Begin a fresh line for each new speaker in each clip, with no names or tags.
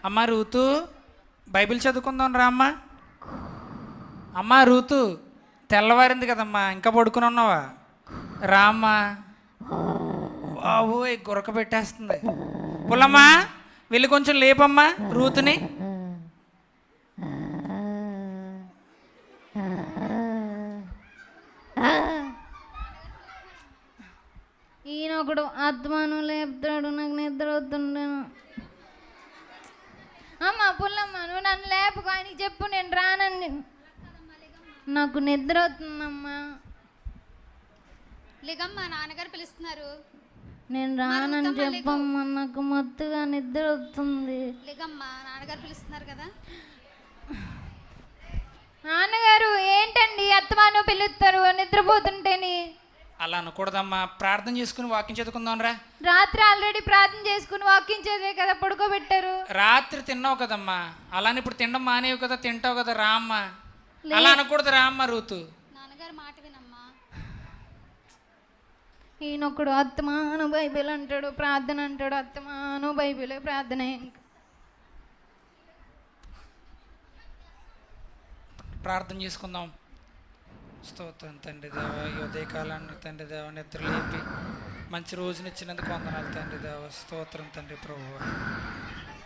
అమ్మ Ruth, Bible చదువుకుందాం రా అమ్మా. అమ్మ రూతు, తెల్లవారింది కదమ్మా, ఇంకా పడుకుని ఉన్నావా? రా అమ్మా. బాబోయ్ గురక పెట్టేస్తుంది. పుల్లమ్మా వెళ్ళి కొంచెం లేపమ్మా రూతుని.
ఈయన ఒకడు ఆత్మను లేపుతాడు, నాకు నిద్ర వస్తుండేను. అమ్మ పుల్లమ్మ నువ్వు నన్ను లేపుకో, ఆయనకి చెప్పు నేను రానండి, నాకు నిద్ర వస్తుందమ్మా.
లేకమ్మా, నాన్నగారు పిలుస్తున్నారు.
నేను రానని చెప్పమ్మా, నాకు మత్తుగా నిద్ర వస్తుంది.
లేకమ్మా, నాన్నగారు పిలుస్తున్నారు కదా.
నాన్నగారు ఏంటండి అత్తమాను పిలుస్తారు నిద్రపోతుంటేని?
అలా అనకూడదమ్మా, ప్రార్థన చేసుకుని వాక్యం చదువుకుందాం రా.
రాత్రి ఆల్రెడీ ప్రార్థన చేసుకుని వాకింగ్ చదివే కదా పడుకోబెట్టారు.
రాత్రి తిన్నావు కదమ్మా, అలానే ఇప్పుడు తినడం మానేవు కదా, తింటావు కదా, రా అమ్మా. అలా అనకూడదు, రా అమ్మ రూతు.
నాన్నగారు మాట వినమ్మా.
ఈయనొక్కడు అత్తమాను బైబిల్ అంటాడు, ప్రార్థన అంటాడు, అత్తమాను బైబిల్ ప్రార్థన.
ప్రార్థన చేసుకుందాం. స్తోత్రం తండ్రి దేవ, ఈ ఉదయకాలాన్ని తండ్రి దేవ నిద్ర లేపి మంచి రోజునిచ్చినందుకు వందనాలు తండ్రి దేవ. స్తోత్రం తండ్రి ప్రభువా.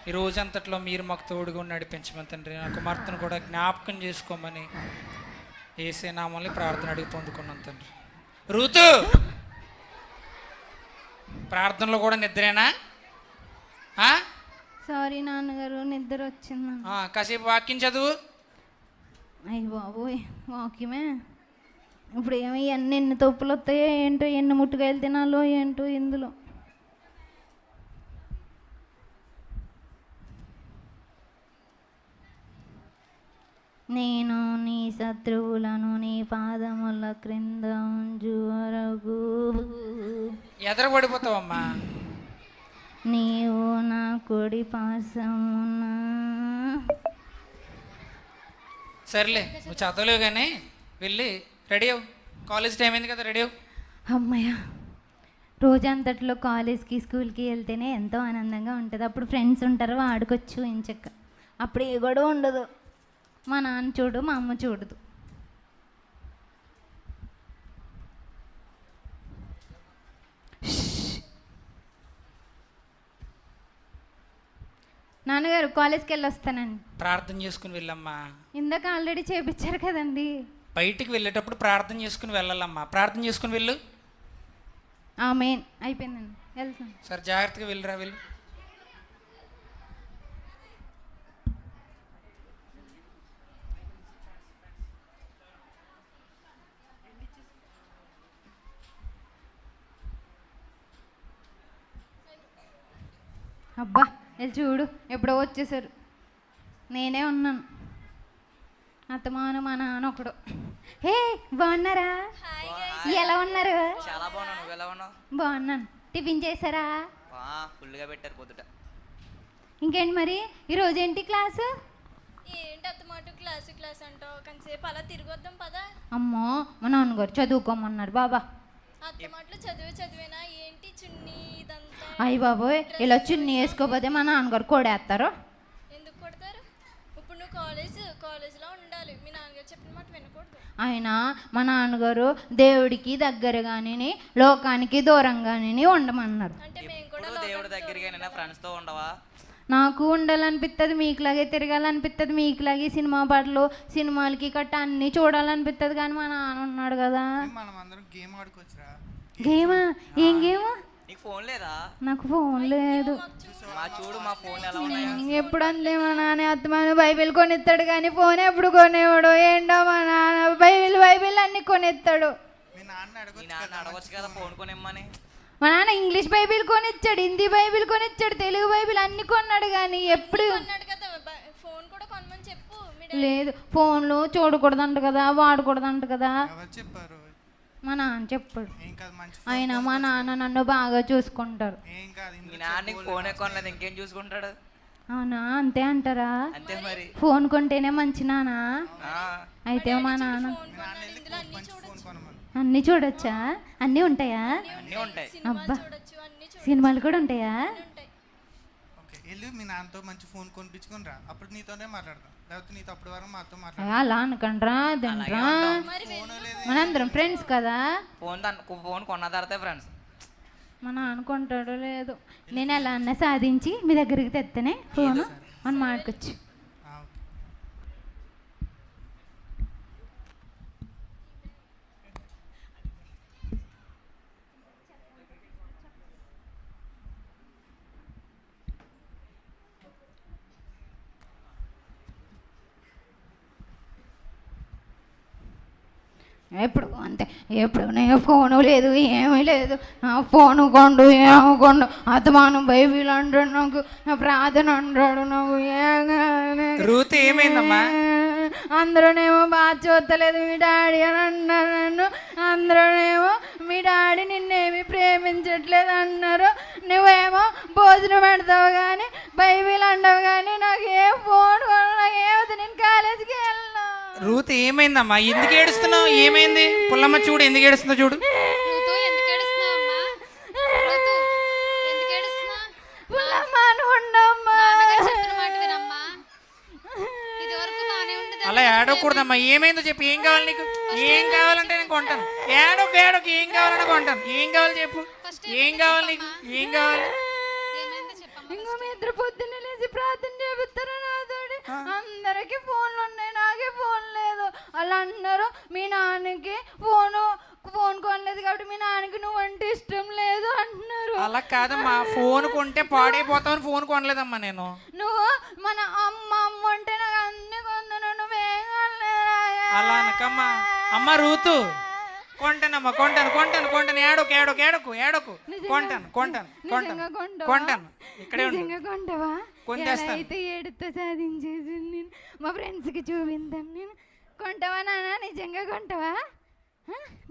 ఈ రోజంతట్లో మీరు మాకు తోడుగా నడిపించమని తండ్రి, నా కుమార్తెను కూడా జ్ఞాపకం చేసుకోమని యేసే నామల్ని ప్రార్థన అడిగి పొందుకున్నాం తండ్రి. రూతు, ప్రార్థనలో కూడా నిద్రేనా?
సారీ నాన్నగారు, నిద్ర వచ్చింది.
కాసేపు వాక్యం చదువు.
అయ్యి బాబోయ్, వాక్యమే. ఇప్పుడు ఏమో ఎన్ని తప్పులు వస్తాయో ఏంటో, ఎన్ని ముట్టుకాయలు తినాలో ఏంటో ఇందులో. నేను నీ శత్రువులను నీ పాదముల క్రింద ఉంచు వరకు
ఎదరబడిపోతావమ్మా.
నీవు నా కుడి పార్శ్వమున.
సర్లే, నువ్వు చదవలేవు కానీ వెళ్ళి రెడీ అవ్వు. కాలేజ్ టైం అయింది కదా, రెడీ అవ్వు.
అమ్మయ్య, రోజంతట్లో కాలేజ్కి స్కూల్కి వెళ్తేనే ఎంతో ఆనందంగా ఉంటుంది. అప్పుడు ఫ్రెండ్స్ ఉంటారు, ఆడుకోవచ్చు ఎంచక్క. అప్పుడు ఏ గొడవ ఉండదు. మా నాన్న చూడు, మా అమ్మ చూడదు. నాన్నగారు కాలేజ్కి వెళ్ళి వస్తానండి.
ప్రార్థన చేసుకుని వెళ్ళమ్మా.
ఇందాక ఆల్రెడీ చేపించారు కదండి.
బయటికి వెళ్ళేటప్పుడు ప్రార్థన చేసుకుని వెళ్ళాలమ్మా. ప్రార్థన చేసుకుని వెళ్ళు.
ఆమేన్. అయిపోయిందండి, వెళ్తాను.
సరే, జాగ్రత్తగా వెళ్ళిరా, వెళ్ళు.
అబ్బా వెళ్ళి చూడు, ఎప్పుడో వచ్చేసారు, నేనే ఉన్నాను. అత్తమాను మా నాన్న ఒకడు. హే బాగున్నారా? ఎలా ఉన్నారు?
చాలా బాగున్నాను. నువ్వు ఎలా ఉన్నావు?
బాగున్నాను. టిఫిన్ చేశారా?
ఫుల్గా పెట్టారు పొద్దుట.
ఇంకేంటి మరి ఈరోజు ఏంటి క్లాసు?
ఏంటి అత్తమాట క్లాసు క్లాస్ అంటావు? కొంతసేపు అలా తిరిగి వద్దాం పదా.
అమ్మో, మా నాన్నగారు చదువుకోమన్నారు బాబా.
అత్తమాటలో చదివేనా ఏంటి చున్నీ ఇదంతా?
అయ్యి బాబోయ్, ఇలా చున్నీ వేసుకోపోతే మా నాన్నగారు కొడేస్తారు.
ఎందుకు కొడతారు? ఇప్పుడు నువ్వు కాలేజ్లో ఉండాలి. మీ నాన్నగారు చెప్పిన మాట వినకూడదు.
ఆయన మా నాన్నగారు దేవుడికి దగ్గరగాని లోకానికి దూరంగాని ఉండమన్నారు.
అంటే మేము కూడా
దేవుడి దగ్గరగా ఫ్రెండ్స్తో ఉండవా?
నాకు ఉండాలనిపిస్తుంది, మీకులాగే తిరగాలనిపిస్తుంది, మీకులాగే సినిమా పాటలు సినిమాలకి కట్ట అన్నీ చూడాలనిపిస్తుంది. కానీ మా నాన్న ఉన్నాడు కదా. గేమా? ఏం గేమ్?
నీకు ఫోన్ లేదా?
నాకు ఫోన్ లేదు.
చూడు మా ఫోన్ ఎలా ఉన్నాయి.
ఎప్పుడు అంతే మా నాన్న అత్తమాను బైబిల్ కొనిస్తాడు కానీ ఫోన్ ఎప్పుడు కొనేవాడు ఏంటో. మా నాన్న బైబిల్ అన్ని కొనిస్తాడు.
అడగొచ్చు కదా ఫోన్ కొనిమ్మని.
మా నాన్న ఇంగ్లీష్ బైబిల్ కొనిచ్చాడు, హిందీ బైబిల్ కొనిచ్చాడు, తెలుగు బైబిల్ అన్ని కొన్నాడు. కానీ ఎప్పుడు
ఫోన్ కూడా కొనమని చెప్పు.
లేదు, ఫోన్లు చూడకూడదంట కదా, వాడకూడదంట కదా. మా నాన్న చెప్పాడు. ఆయన మా నాన్న నన్ను బాగా చూసుకుంటారు.
ఫోన్ కొనలేదు, ఇంకేం చూసుకుంటాడు?
అవునా, అంతే అంటారా?
అంతే మరి.
ఫోన్ కొంటేనే మంచి నాన్న. అయితే మా నాన్న అన్నీ చూడొచ్చా? అన్నీ ఉంటాయా?
అన్నీ ఉంటాయి.
అబ్బా, సినిమాలు కూడా ఉంటాయా?
వెళ్ళు, మీ నాన్నతో మంచి ఫోన్ కొనిపించుకొని రా, అప్పుడు నీతోనే మాట్లాడదాం. లేకపోతే నీతో అప్పటి వరకు మాతో మాట్లాడదాం.
అలా అనకండ్రా దండ్రా,
ఫోన్ లేదు.
మనందరం ఫ్రెండ్స్ కదా.
ఫోన్ కొన్న తర్వాత ఫ్రెండ్స్.
మన అనుకుంటాడో లేదు, నేను ఎలా అన్నా సాధించి మీ దగ్గరికి తెత్తేనే ఫోను మనం మాడుకోవచ్చు. ఎప్పుడు అంతే, ఎప్పుడు నేను ఫోను లేదు ఏమీ లేదు, ఫోను కొండు ఏమో కొండు అతమానం బైబిల్ అంటాడు, నాకు ప్రార్థన అంటాడు, నాకు
రూత్ ఏమైందమ్మా?
అందరూనేమో బాగా చూస్తలేదు మీ డాడీ అని అన్నారు నన్ను. అందరూనేమో మీ డాడీ నిన్నేమి ప్రేమించట్లేదు అన్నారు. నువ్వేమో భోజనం పెడతావు కానీ బైబిల్ అంటావు కానీ నాకు ఏ ఫోన్ నాకు ఏమవుతుంది, నేను కాలేజీకి వెళ్ళను.
రూత్ ఏమైందమ్మా? ఎందుకు ఏడుస్తున్నావు? ఏమైంది? పుల్లమ్మ చూడు ఎందుకు ఏడుస్తుందో చూడు. అలా ఏడవకూడదమ్మా. ఏమైందో చెప్పు. ఏం కావాలి నీకు? ఏం కావాలంటే నేను కొంటాను. ఏడోకి ఏం కావాలంటే కొంటాను. ఏం కావాలి చెప్పు. ఏం కావాలి నీకు? ఏం కావాలి?
ఇంకో మీ ఇద్దరు పొద్దున్న లేచి ప్రార్థన చేపిస్తారా నాతోటి? అందరికి ఫోన్లు ఉన్నాయి, నాకే ఫోన్ లేదు. అలా అన్నారు. మీ నాన్నకి ఫోన్ కొనలేదు కాబట్టి మీ నాన్నకి నువ్వంటే ఇష్టం లేదు అంటున్నారు.
అలా కాదమ్మా, ఫోన్ కొంటే పాడైపోతామని ఫోన్ కొనలేదమ్మా నేను.
నువ్వు మన అమ్మ అంటే నాకు అన్ని కొందను, నువ్వేం కొనలేదు.
అలా అనకమ్మా. అమ్మ రూతు, కొంటానమ్మా, కొంటాను. ఏడకు. కొంటాను. ఇక్కడే
కొంటావా?
కొంటేస్తాను.
అయితే ఏడుతో సాధించేసి నేను మా ఫ్రెండ్స్కి చూపించాను. నేను కొంటావా నాన్న? నిజంగా కొంటావా?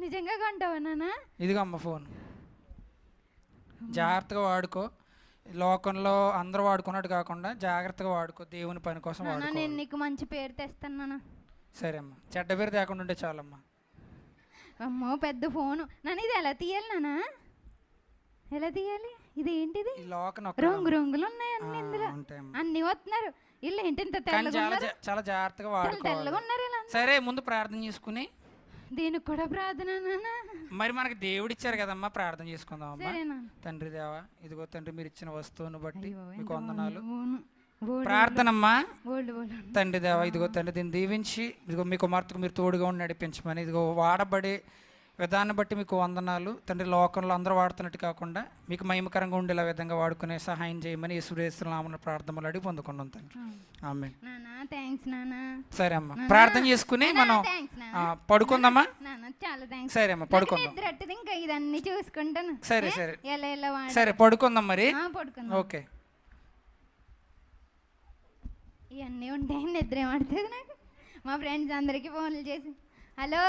నిజంగా కొంటావా నాన్న?
ఇదిగో అమ్మ ఫోన్, జాగ్రత్తగా వాడుకో. లోకంలో అందరూ వాడుకున్నట్టు కాకుండా జాగ్రత్తగా వాడుకో, దేవుని పని కోసం వాడుకో.
నేను నీకు మంచి పేరు తెస్తాను నాన్న.
సరే అమ్మా, చెడ్డ పేరు తేకుండా ఉంటే చాలమ్మా.
అమ్మో పెద్ద ఫోను నాన్న, ఇది ఎలా తీయాలి నాన్న? ఎలా తీయాలి? ఇది ఏంటిది? రంగులు ఉన్నాయి అన్ని ఇందులో, అన్ని వస్తున్నారు. ఇల్లు ఏంటి ఇంత
చాలా జాగ్రత్తగా వాడుకోవాలి. సరే ముందు ప్రార్థన చేసుకుని.
దీనికి కూడా ప్రార్థన నాన్న?
మరి మనకి దేవుడు ఇచ్చారు కదమ్మా, ప్రార్థన చేసుకుందాం అమ్మా. తండ్రి దేవా, ఇదిగో తండ్రి మీరు ఇచ్చిన వస్తువును బట్టి మీకు వందనాలు. ప్రార్థనమ్మా. తండ్రి దేవా, ఇదిగో తండ్రి దీన్ని దీవించి ఇదిగో మీ కుమార్తెకు మీరు తోడుగా ఉండి నడిపించమని, ఇదిగో వాడబడే విధాన్ని బట్టి మీకు వందనాలు తండ్రి. లోకంలో అందరూ వాడుతున్నట్టు కాకుండా మీకు మహిమకరంగా ఉండేలా విధంగా వాడుకునే సహాయం చేయమని యేసుక్రీస్తు నామమున ప్రార్థనలు అడిగి పొందుకున్నాం తండ్రి. ఆమేన్. సరే అమ్మా, ప్రార్థన చేసుకుని మనం పడుకుందామా? సరే అమ్మా పడుకుందాం. సరే పడుకుందాం మరి. ఓకే.
ఇవన్నీ ఉంటాయి, నిద్ర ఏమడుతుంది నాకు. మా ఫ్రెండ్స్ అందరికీ ఫోన్లు చేసి, హలో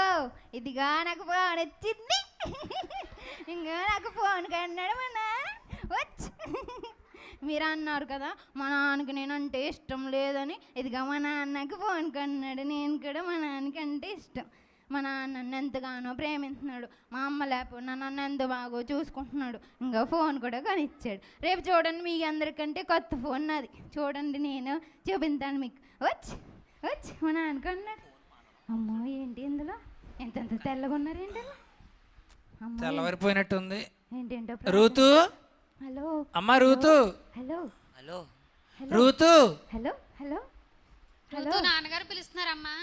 ఇదిగా నాకు ఫోన్ వచ్చింది, ఇంకా నాకు ఫోన్ కన్నాడు మా నాన్న వచ్చి. మీరు అన్నారు కదా మా నాన్నకి నేనంటే ఇష్టం లేదని, ఇదిగా మా నాన్నకి ఫోన్ కన్నాడు. నేను కూడా మా నాన్నకి అంటే ఇష్టం. మా నాన్న నన్ను ఎంతగానో ప్రేమిస్తున్నాడు. మా అమ్మ లేకపోయినా నన్ను ఎంత బాగో చూసుకుంటున్నాడు. ఇంకా ఫోన్ కూడా కొనిచ్చాడు. రేపు చూడండి మీ అందరికంటే కొత్త ఫోన్ నాది. చూడండి నేను చూపించాను మీకు. వచ్చి మా నాన్న కొన్నాడు. అమ్మో ఏంటి ఇందులో ఎంత తెల్లగా ఉన్నారు ఏంటి?
తెల్లవారిపోయినట్టుంది.
ఏంటేంటో
రూతు.
హలో
అమ్మా Ruth.
Hello
Ruth.
Hello hello hello
నాన్నగారు పిలుస్తున్నారమ్మా.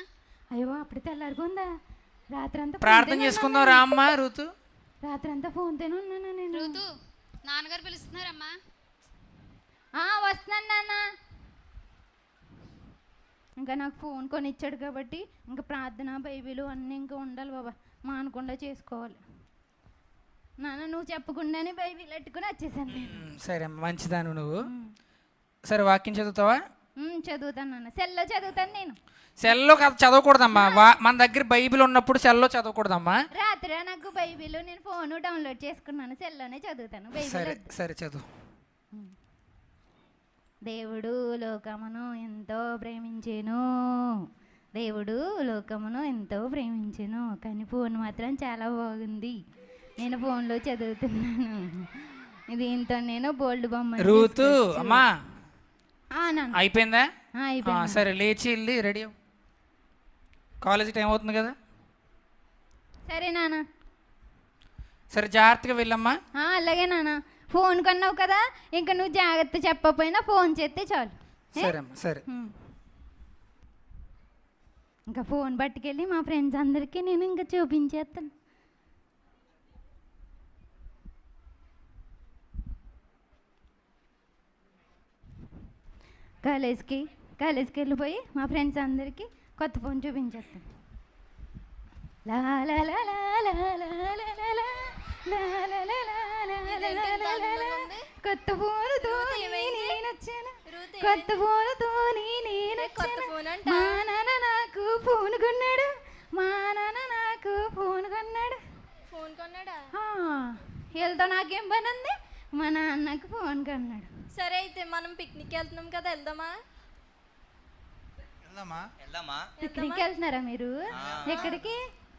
అయ్యో అప్పుడు తెల్లారుకుందా? రాత్రంతా
ప్రార్థన చేసుకుందాం రా అమ్మా. రూతు,
రాత్రంతా ఫోన్తోనే ఉన్నాను నేను.
రూతు, నాన్నగారు పిలుస్తున్నారమ్మా.
వస్తున్నాను నాన్న. ఇంకా నాకు ఫోన్ కొనిచ్చాడు కాబట్టి ఇంకా ప్రార్థన బైబిల్ అన్నీ ఇంకా ఉండాలి బాబా, మానకుండా చేసుకోవాలి. నాన్న నువ్వు చెప్పకుండానే బైబిల్ పెట్టుకుని వచ్చేసాను నేను.
సరే అమ్మ, మంచిదాను నువ్వు. సరే వాక్యం చదువుతావా?
చదువుతాను నాన్న, సెల్లో చదువుతాను నేను.
సెల్లో చదవకూడదమ్మా, మన దగ్గర బైబిల్ ఉన్నప్పుడు సెల్లో చదవకూడదమ్మా.
రాత్రి నాకు బైబిల్ నేను ఫోన్ డౌన్లోడ్ చేసుకున్నాను, సెల్లోనే చదువుతాను బైబిల్.
సరే చదువు.
దేవుడు లోకమును ఎంతో ప్రేమించెను, దేవుడు లోకమును ఎంతో ప్రేమించెను, కానీ ఫోన్ మాత్రం చాలా బాగుంది. నేను ఫోన్లో చదువుతున్నాను. దీంతో నేను బోల్డ్ బొమ్మ.
రూతు అమ్మా,
నాన్న
అయిపోయిందా?
అయిపోయింది.
సరే లేచి వెళ్ళి రెడీ అవ్వు. కాలేజీ టైం అవుతుంది కదా.
సరే నాన్న.
సరే జాగ్రత్తగా వెళ్ళమ్మా.
అలాగే నాన్న. ఫోన్ కొన్నావు కదా, ఇంకా నువ్వు జాగ్రత్త చెప్పకపోయినా ఫోన్ చేస్తే చాలు.
సరే అమ్మా సరే.
ఇంకా ఫోన్ పట్టుకెళ్ళి మా ఫ్రెండ్స్ అందరికీ నేను ఇంకా చూపించేస్తాను. కాలేజ్కి వెళ్ళిపోయి మా ఫ్రెండ్స్ అందరికీ కొత్త ఫోన్ చూపించేస్తాను. లా లా లా లా లా లా లా లా లా లా లా లా లా లా. కొత్త ఫోనుతో నేను వచ్చాను, కొత్త ఫోనుతో నేను వచ్చాను. మా నాన్న నాకు ఫోన్ కొన్నాడు, మా నాన్న నాకు ఫోన్ కొన్నాడు.
ఫోన్ కొన్నాడా?
వీళ్ళతో నాకేం పని ఉంది, మా నాన్నకు ఫోన్ కొన్నాడు.
సరే అయితే మనం పిక్నిక్ వెళ్తున్నాం కదా, వెళ్దామా?
వెళ్దామా?
పిక్నిక్ వెళ్తున్నారా మీరు? ఎక్కడికి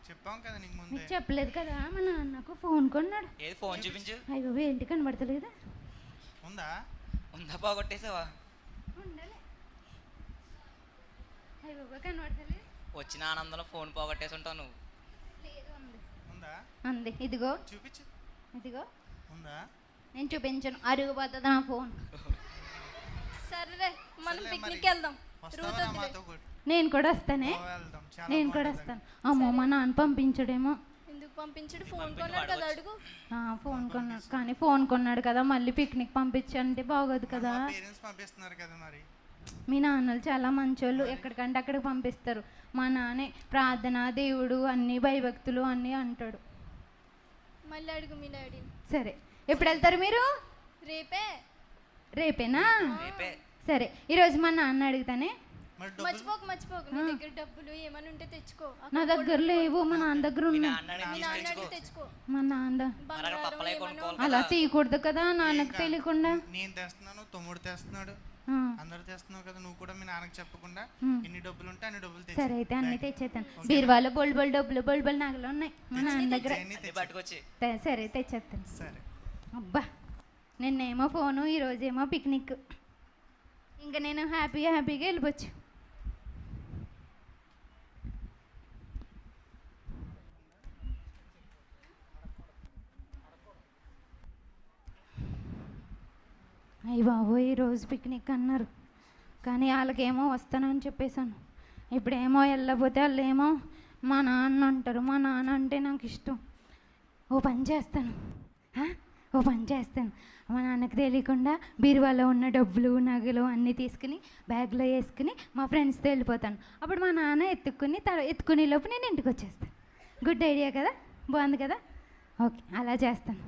చెప్పాం కదా నీకు ముందే.
మీకు చెప్పలేదు కదా, మా నాన్నకు ఫోన్ కొన్నాడు.
ఏది ఫోన్ చూపించు.
అయ్యో ఏంటి కనబడతలేదా?
ఉందా?
ఉందా పోగొట్టేసావా?
ఉండాలి. అయ్యో కనబడతలేదు.
వచ్చిన ఆనందంలో ఫోన్ పోగొట్టేసి ఉంటావు నువ్వు.
లేదు ఉంది.
ఉందా?
ఉంది, ఇదిగో
చూపించు.
ఇదిగో.
ఉందా?
నేను చూపించను, అరుగుపోతుంది నా ఫోన్.
సరే మనం పిక్నిక్ వెళ్దాం.
వస్తావా మాతో కూడా?
నేను కూడా వస్తానే,
వెళ్దాం. చాలా
నేను కూడా వస్తాను. అమ్మో మా నాన్న పంపించడేమో.
ఎందుకు పంపించడు? ఫోన్ కొన్నాడు కదా, అడుగు.
ఫోన్ కొన్నాడు, కానీ ఫోన్ కొన్నాడు కదా, మళ్ళీ పిక్నిక్ పంపించంటే బాగోదు కదా.
పేరెంట్స్ పంపిస్తున్నారు కదా మరి.
మీ నాన్నలు చాలా మంచోళ్ళు, ఎక్కడికంటే అక్కడికి పంపిస్తారు. మా నాన్నే ప్రార్థన, దేవుడు అన్నీ భయభక్తులు అన్నీ అంటాడు.
మళ్ళీ అడుగు మీ డాడీని.
సరే, ఎప్పుడు వెళ్తారు మీరు?
రేపే.
రేపేనా?
రేపే.
సరే, ఈరోజు మా నాన్న అడుగుతానే.
మరి
మర్చిపోకు. నీ దగ్గర డబ్బులు ఏమైనా ఉంటే తెచ్చుకో.
నా దగ్గర లేవు, మా నాన్న దగ్గర ఉన్నాయి.
మీ నాన్న అడిగి తెచ్చుకో.
మా నాన్న
బంగారం ఏమైనా
అలా తీయకూడదు కదా, నాన్నకు తెలియకుండా.
నేను తెస్తున్నాను, తమ్ముడు తెస్తున్నాడు, అందరు తెస్తున్నావు కదా, నువ్వు కూడా మీ నాన్నకి చెప్పకుండా ఎన్ని డబ్బులు ఉంటే అన్ని డబ్బులు తెచ్చు.
సరే అయితే అన్ని తెచ్చేస్తాను. బీరువాలో బొల్ డబ్బులు బొల్ నగలు ఉన్నాయి మా నాన్న దగ్గర.
పట్టుకొచ్చి
సరే తెచ్చేస్తాను.
సరే.
అబ్బా, నిన్నేమో ఫోను, ఈరోజేమో పిక్నిక్. ఇంకా నేను హ్యాపీగా వెళ్ళిపోవచ్చు. అయ్యి బాబోయ్, ఈరోజు పిక్నిక్ అన్నారు, కానీ వాళ్ళకేమో వస్తానని చెప్పేశాను. ఇప్పుడేమో వెళ్ళకపోతే వాళ్ళు ఏమో మా నాన్న అంటారు. మా నాన్న అంటే నాకు ఇష్టం. ఓ పని చేస్తాను, మా నాన్నకి తెలియకుండా బీరువాలో ఉన్న డబ్బులు నగలు అన్నీ తీసుకుని బ్యాగ్లో వేసుకుని మా ఫ్రెండ్స్తో వెళ్ళిపోతాను. అప్పుడు మా నాన్న ఎత్తుకునే లోపు నేను ఇంటికి వచ్చేస్తాను. గుడ్ ఐడియా కదా, బాగుంది కదా. ఓకే, అలా చేస్తాను.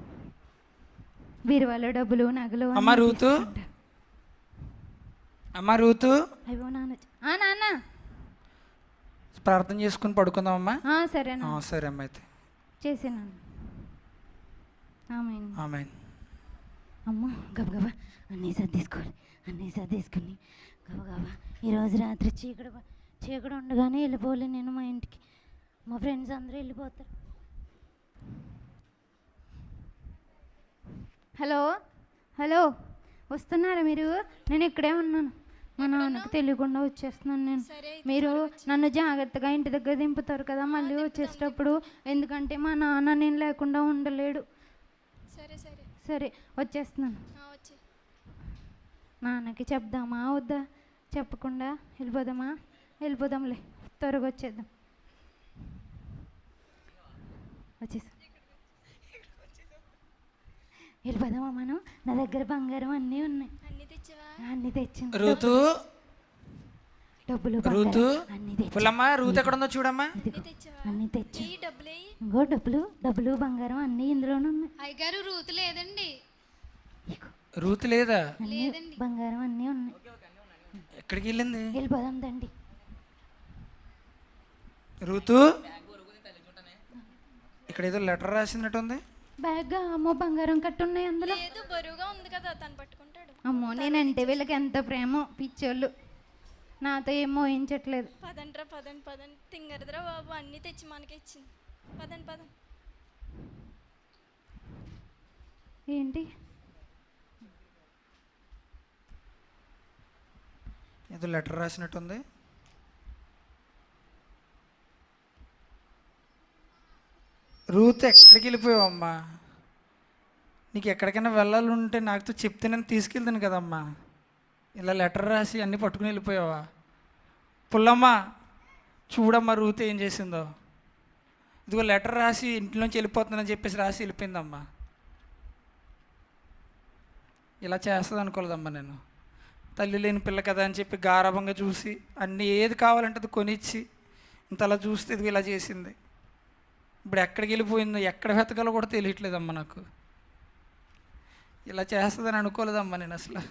బీరువాలో డబ్బులు నగలు
అమ్మ రూతు, అమ్మ రూతు.
అయ్యో నాన్న
ప్రార్థన చేసుకుని పడుకుందామమ్మా.
సరేనా?
సరే అమ్మ అయితే
చేసినాను.
ఆమేన్.
అమ్మో గబగబా అన్నీ సర్దేసుకుని గబగబా ఈరోజు రాత్రి చీకటి ఉండగానే వెళ్ళిపోలే నేను మా ఇంటికి. మా ఫ్రెండ్స్ అందరూ వెళ్ళిపోతారు. హలో వస్తున్నారా మీరు? నేను ఇక్కడే ఉన్నాను. మా నాన్నకు తెలియకుండా వచ్చేస్తున్నాను నేను. మీరు నన్ను జాగ్రత్తగా ఇంటి దగ్గర దింపుతారు కదా మళ్ళీ వచ్చేటప్పుడు, ఎందుకంటే మా నాన్న నేను లేకుండా ఉండలేడు. సరే వచ్చేస్తున్నాను. నాన్నకి చెప్దామా వద్దా? చెప్పకుండా వెళ్ళిపోదాంలే, త్వరగా వచ్చేద్దాం. వచ్చేసాం, వెళ్ళిపోదామా మనం? నా దగ్గర బంగారం అన్నీ ఉన్నాయి. అన్నీ తెచ్చాను.
రూతు,
డబ్బులు అన్నీ
పుల్లమ్మ, రూతు ఎక్కడ ఉందో చూడమ్మా.
అన్నీ తెచ్చి ఇంకో డబ్బులు బంగారం అన్నీ ఇందులోనే ఉన్నాయి.
అయ్యగారు రూతు లేదండి.
రూతు లేదా?
బంగారం అన్నీ ఉన్నాయి.
ఎక్కడికి వెళ్ళింది?
వెళ్ళిపోదాం దండి.
రూతు, ఇక్కడ ఏదో లెటర్ రాసినట్టుంది.
బ్యాగ్ అమ్మో బంగారం కట్టున్నాయి అందులో.
బరువుగా ఉంది కదా, తను పట్టుకుంటాడు.
అమ్మో నేనంటే వీళ్ళకి ఎంత ప్రేమో, పిచ్చోళ్ళు. నాతో ఏం మోయించట్లేదు.
పదండి తింగరదరా బాబు, అన్నీ తెచ్చి మనకి ఇచ్చింది. పదండి.
ఏంటి
ఏదో లెటర్ రాసినట్టుంది. రూత్ ఎక్కడికి వెళ్ళిపోయావమ్మా? నీకు ఎక్కడికైనా వెళ్ళాలంటే నాకుతో చెప్తే నేను తీసుకెళ్తాను కదమ్మా. ఇలా లెటర్ రాసి అన్నీ పట్టుకుని వెళ్ళిపోయావా? పుల్లమ్మ చూడమ్మా రూత్ ఏం చేసిందో. ఇదిగో లెటర్ రాసి ఇంట్లోంచి వెళ్ళిపోతుందని చెప్పేసి రాసి వెళ్ళిపోయిందమ్మా. ఇలా చేస్తుంది అనుకోలేదమ్మా నేను. తల్లి లేని పిల్ల కదా అని చెప్పి గారాభంగా చూసి అన్నీ ఏది కావాలంటే అది కొనిచ్చి ఇంతలా చూస్తే ఇదిగో ఇలా చేసింది. ఇప్పుడు ఎక్కడికి వెళ్ళిపోయిందో, ఎక్కడ వెతకాలో కూడా తెలియట్లేదమ్మా నాకు. ఇలా చేస్తుందని అనుకోలేదమ్మా నేను అసలు.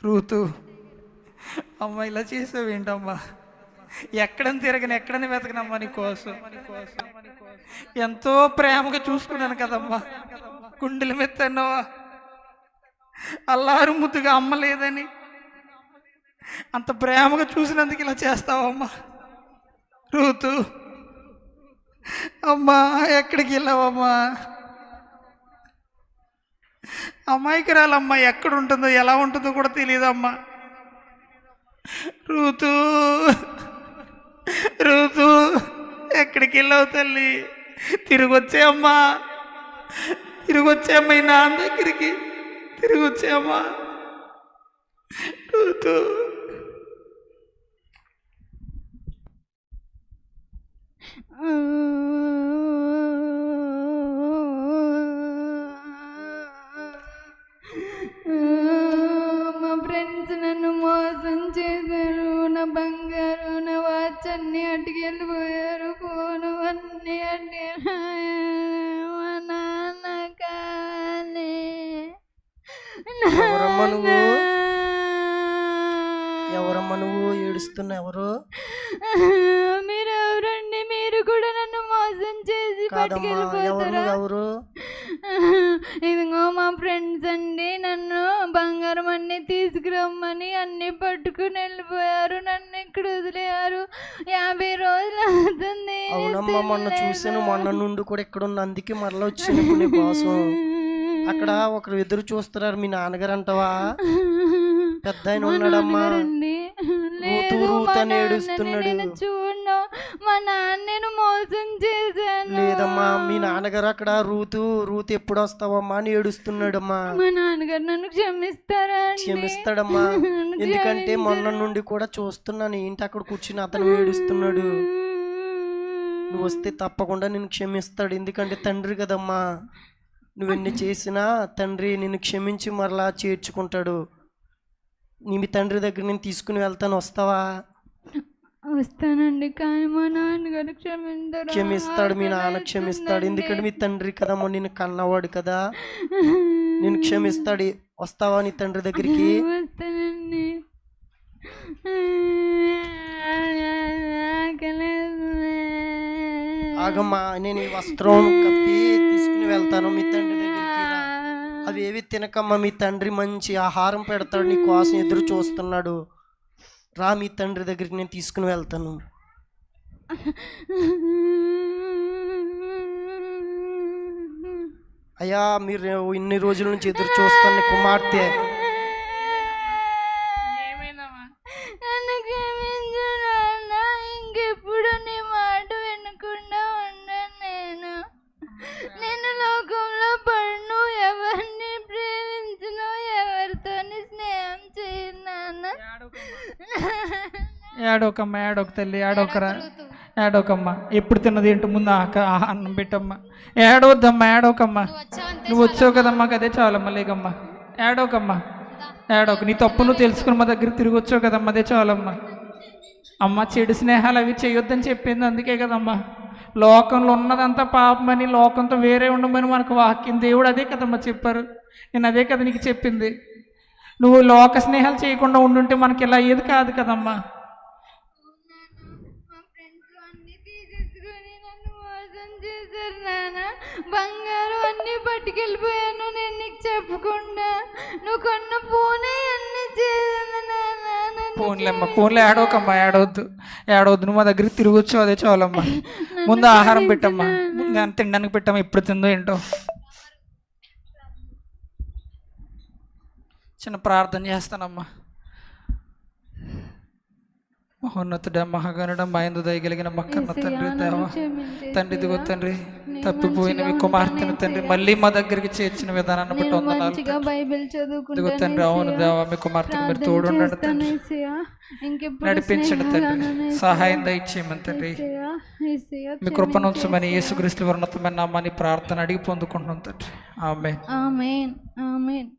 రూతు అమ్మ ఇలా చేసావు ఏంటమ్మా? ఎక్కడని తిరగని ఎక్కడని వెతకనమ్మా నీ కోసం. ఎంతో ప్రేమగా చూసుకున్నాను కదమ్మా. గుండెల మీద తన్నావా, అల్లారు ముద్దుగా అమ్మ లేదని అంత ప్రేమగా చూసినందుకు ఇలా చేస్తావమ్మా రూతు. అమ్మా ఎక్కడికి వెళ్ళావమ్మా? అమాయకురాలమ్మా, ఎక్కడ ఉంటుందో ఎలా ఉంటుందో కూడా తెలియదమ్మా. రూతు రూతు ఎక్కడికి వెళ్ళావు తల్లి? తిరిగి వచ్చాయమ్మా, తిరిగి వచ్చాయమ్మా, ఈ నాన్న దగ్గరికి తిరిగి వచ్చాయమ్మా రూతు.
మా ఫ్రెండ్స్ నన్ను మోసం చేశారు. నా బంగారు నా వాచ్ అన్నీ అట్టుకెళ్ళిపోయారు. ఫోను అన్నీ అట్టుకెళ్ళిపోయారు. మా నాన్న కాలే.
ఎవరమ్మా నువ్వు ఏడుస్తున్నా? ఎవరు?
మీరు ఎవరండి? మీరు కూడా నన్ను మోసం చేసి పట్టుకెళ్ళిపోతారా?
ఎవరు?
ఇదిగో మా ఫ్రెండ్స్ అండి. నన్ను బంగారం అన్నీ తీసుకురమ్మని అన్నీ పట్టుకుని వెళ్ళిపోయారు. నన్ను ఇక్కడ వదిలేయారు. 50 రోజులు అవుతుంది.
అవునమ్మా, మొన్న చూసాను. మొన్న నుండి కూడా ఇక్కడ ఉన్న, అందుకే మరలా వచ్చినప్పుడు నీ కోసం. అక్కడ ఒకరు ఎదురు చూస్తున్నారు. మీ నాన్నగారు అంటావా? పెద్ద ఆయన ఉన్నాడమ్మా, రూతు అని ఏడుస్తున్నాడు.
చూడు, మా నాన్న మోసం చేశాను.
లేదమ్మా, మీ నాన్నగారు అక్కడ రూతు ఎప్పుడు వస్తావమ్మా అని ఏడుస్తున్నాడమ్మా.
మా నాన్నగారు నన్ను క్షమిస్తారా?
క్షమిస్తాడమ్మా, ఎందుకంటే మొన్న నుండి కూడా చూస్తున్నాను. ఏంటి అక్కడ కూర్చుని అతను ఏడుస్తున్నాడు. నువ్వు వస్తే తప్పకుండా నిన్ను క్షమిస్తాడు. ఎందుకంటే తండ్రి కదమ్మా. నువ్వెన్ని చేసినా తండ్రి నిన్ను క్షమించి మరలా చేర్చుకుంటాడు. మీ తండ్రి దగ్గర నేను తీసుకుని వెళ్తాను, వస్తావా?
వస్తానండి, కానీ మా నాన్నగారు
క్షమిస్తాడు. మీ నాన్న క్షమిస్తాడు, ఎందుకంటే మీ తండ్రి కదమ్మా, నిన్ను కన్నవాడు కదా, నేను క్షమిస్తాడు. వస్తావా నీ తండ్రి దగ్గరికి?
వస్తానండి.
ఆగమ్మా, నేను ఈ వస్త్రం కప్పి తీసుకుని వెళ్తాను మీ తండ్రి దగ్గరికి. అవి ఏవి తినకమ్మా, మీ తండ్రి మంచి ఆహారం పెడతాడు, నీ కోసం ఎదురు చూస్తున్నాడు. రా, మీ తండ్రి దగ్గరికి నేను తీసుకుని వెళ్తాను. అయ్యా, మీరు ఇన్ని రోజుల నుంచి ఎదురు చూస్తున్న కుమార్తె.
ఇంకెప్పుడు నీ మాట వినకుండా ఉన్నాను నేను. నేను లోకంలో పడను, ఎవరిని ప్రేమించను, ఎవరితో స్నేహం చేయను నాన్న.
ఏడోకమ్మ, ఏడోక తల్లి, ఏడోకరా, ఏడోకమ్మ. ఎప్పుడు తిన్నది ఏంటి? ముందు అన్నం పెట్టమ్మా. ఏడవద్దమ్మా, ఏడోకమ్మా. నువ్వు వచ్చావు కదమ్మా, అదే చాలమ్మా. లేకమ్మా, ఏడోకమ్మా, ఏడోక. నీ తప్పు నువ్వు తెలుసుకుని మా దగ్గర తిరిగి వచ్చావు కదమ్మా, అదే చాలమ్మా. అమ్మ, చెడు స్నేహాలు అవి చేయొద్దని చెప్పింది అందుకే కదమ్మా. లోకంలో ఉన్నదంతా పాపమని, లోకంతో వేరే ఉండమని మనకు వాక్యం, దేవుడు అదే కదమ్మా చెప్పారు. నేను అదే కదా నీకు చెప్పింది. నువ్వు లోక స్నేహాలు చేయకుండా ఉండుంటే మనకి ఇలా ఏది కాదు కదమ్మా.
బంగారం అన్నీ పట్టుకెళ్ళిపోయాను నేను నీకు చెప్పకుండా. నువ్వు కొన్న ఫోనే అన్నీ చేశాను నాన్న.
ఫోన్లేమ్మా, ఫోన్లో ఏడవకమ్మా, ఏడవద్దు, ఏడవద్దు. నువ్వు మా దగ్గరికి తిరిగి వచ్చావు, అదే చాలమ్మా. ముందు ఆహారం పెట్టమ్మా, నేను తినడానికి పెట్టమ్మా. ఎప్పుడు తిందో ఏంటో. చిన్న ప్రార్థన చేస్తానమ్మా. మహోన్నతుడ మహాగణుడ మయందు దయగలిగిన మక్కన్న
యేసయ్యా,
తండ్రి
నన్ను
దేవా
క్షమించు
తండ్రి ఇదిగో
యేసయ్యా.
తండ్రి
నేను
తప్పిపోయిన మీ
మంచిగా
కుమార్తెను
ఉంటాను
తండ్రి
యేసయ్యా.
మళ్ళీ మా దగ్గరికి చేర్చిన విధానాన్ని బట్టి
నేను
వందనాలు
మంచిగా
తండ్రి.
బైబిల్
ఇదిగో
చదువుకుంటాను
తండ్రి అవును
యేసయ్యా.
దేవా మీ కుమార్తెను మీరు
ప్రార్థన
తోడు ఉండండి
చేస్తాను
తండ్రి.
యేసయ్యా. ఇంకెప్పుడు
నడిపించండి తండ్రి,
స్నేహాలను
సహాయం దయచేయమని తండ్రి.
యేసయ్యా, యేసయ్యా,
మీ కృపను
క్షమించు
ఉంచమని
యేసయ్యా.
యేసుక్రీస్తు ఉన్నతమైన నామాన్ని ప్రార్థన అడిగి పొందుకుంటున్నాం తండ్రి. ఆమేన్.
ఆమేన్ ఆమేన్.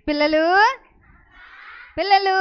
పిల్లలు పిల్లలు